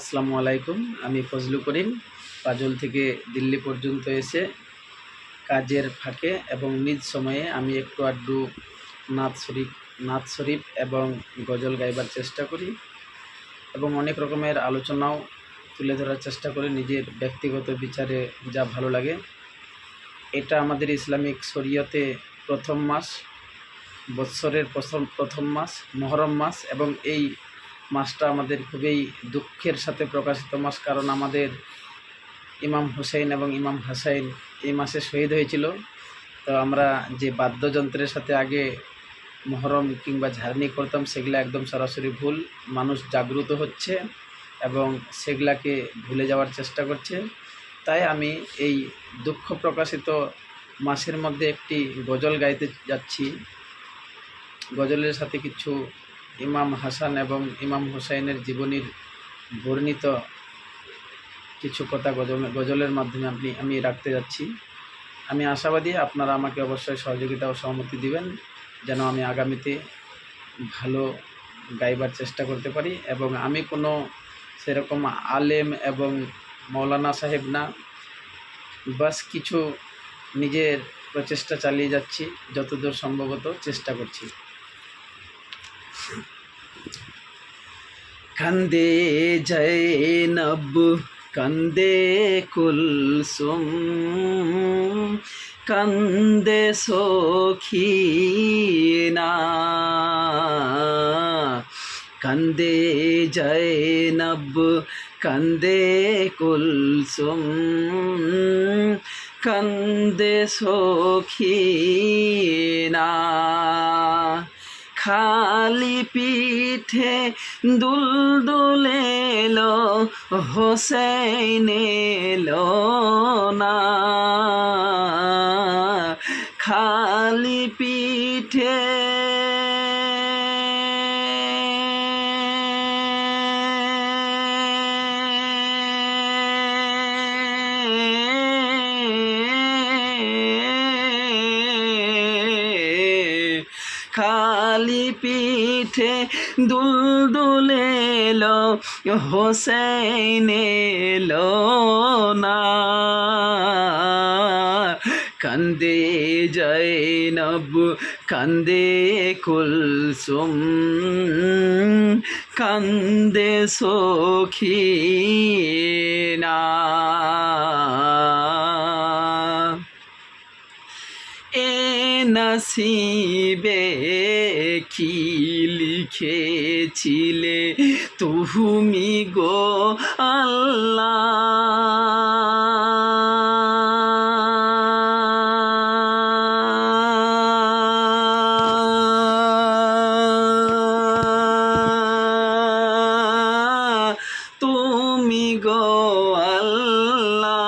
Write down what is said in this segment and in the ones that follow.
আসসালামু আলাইকুম। আমি ফজলু করিম পাজল থেকে দিল্লি পর্যন্ত এসে কাজের ফাঁকে এবং নিজ সময়ে আমি একটু আধটু নাত শরীফ এবং গজল গাইবার চেষ্টা করি এবং অনেক রকমের আলোচনাও তুলে ধরার চেষ্টা করি নিজের ব্যক্তিগত বিচারে যা ভালো লাগে। এটা আমাদের ইসলামিক শরীয়তে প্রথম মাস, বৎসরের প্রথম মাস মুহররম মাস, এবং এই মাসটা আমাদের খুবই দুঃখের সাথে প্রকাশিত মাস, কারণ আমাদের ইমাম হুসাইন এবং ইমাম হাসাইন এই মাসে শহীদ হয়েছিল। তো আমরা যে বাদ্যযন্ত্রের সাথে আগে মুহররম কিংবা ঝার্নি করতাম সেগুলা একদম সরাসরি ভুল। মানুষ জাগ্রত হচ্ছে এবং সেগুলাকে ভুলে যাওয়ার চেষ্টা করছে। তাই আমি এই দুঃখ প্রকাশিত মাসের মধ্যে একটি গজল গাইতে যাচ্ছি। গজলের সাথে কিছু ইমাম হাসান এবং ইমাম হুসাইনের জীবনীর বর্ণিত কিছু কথা গজলের মাধ্যমে আমি রাখতে যাচ্ছি। আমি আশাবাদী আপনারা আমাকে অবশ্যই সহযোগিতা ও সহমতি দিবেন, যেন আমি আগামীতে ভালো গাইবার চেষ্টা করতে পারি। এবং আমি কোনো সেরকম আলেম এবং মৌলানা সাহেব না, বাস কিছু নিজের প্রচেষ্টা চালিয়ে যাচ্ছি, যতদূর সম্ভবত চেষ্টা করছি। কান্দে জৈনব কান্দে কুলসুম, কান্দে সখিনা, কান্দে জৈনব কান্দে কুলসুম, কান্দে সখিনা। খালি পিঠে দুলদুল এলো, হোসেন এলো না। খালি পিঠে খালি পিঠে দুলদুল এলো, হোসেন এলো না। কান্দে জৈনব কান্দে কুলসুম, কান্দে সখিনা। এ নসিবে কি লিখেছিলে তুমি গো আল্লাহ, তুমি গো আল্লাহ।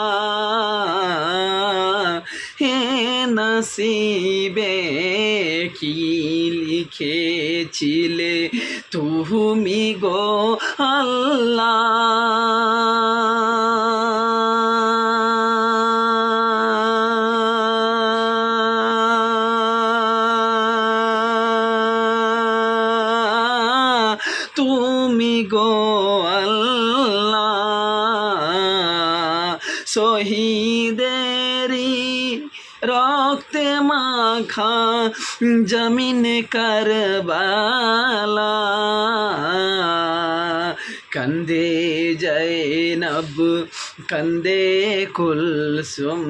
হে নসিবে কি লিখেছিলে তুমি গো আল্লাহ, তুমি গো আল্লাহ। শহীদেরি রক্তে মাখা জমিন কারবালা, কান্দে জৈনব কান্দে কুলসুম,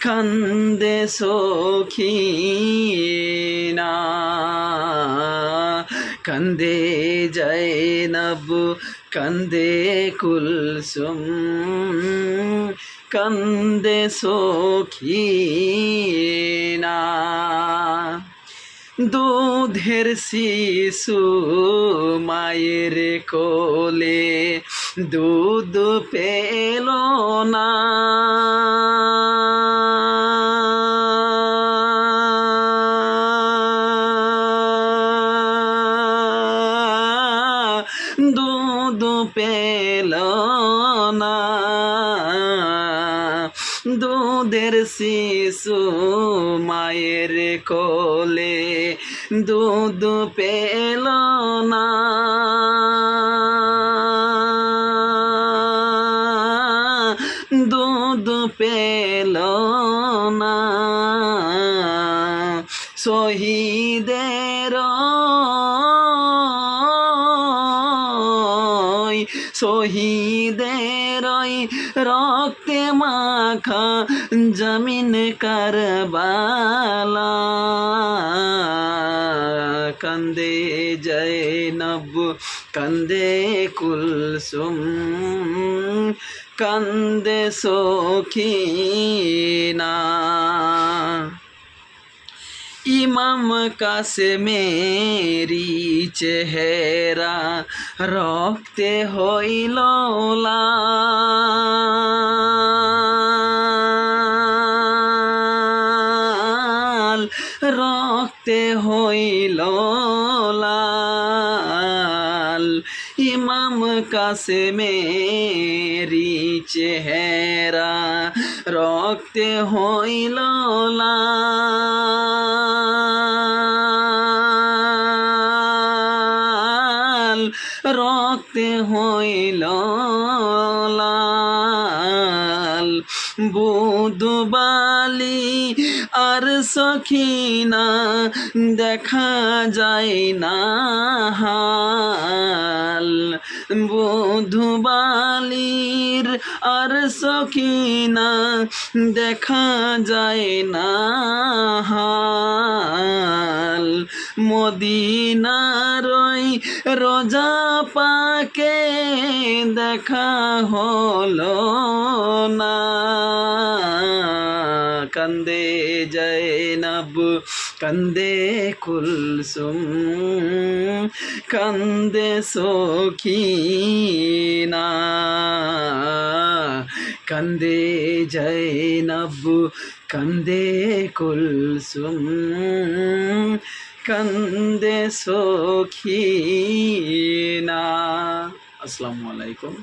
কান্দে সখিনা। কান্দে জৈনব কান্দে কুলসুম, কান্দে সখিনা। দুধের শিশু মায়ের কোলে দুধ পেল না। দুধ পেল না। দুধের শিশু মায়ের কোলে দুধ পেল না। দুধ পেল না, শহীদের শহীদের রক্তে মাখা জমিন কারবালা, কান্দে জৈনব কান্দে কুলসুম, কান্দে সখিনা। ইমাম কাসেমেরি চেহারা রক্তে হইল লাল, রক্তে হইল লাল। ইমাম কাসেমেরি চেহারা রক্তে হইল লাল, রক্তে হইল লাল। বুধবালি আর সখিনা দেখা যায় না হাল, বুধবালির আর সখিনা দেখা যায় না হাল। মদিনার রোজা পাকে দেখা হলো না, কান্দে জৈনব কান্দে কুলসুম, কান্দে সখিনা, কান্দে জৈনব কান্দে কুলসুম, কান্দে সখিনা। আসসালামু আলাইকুম।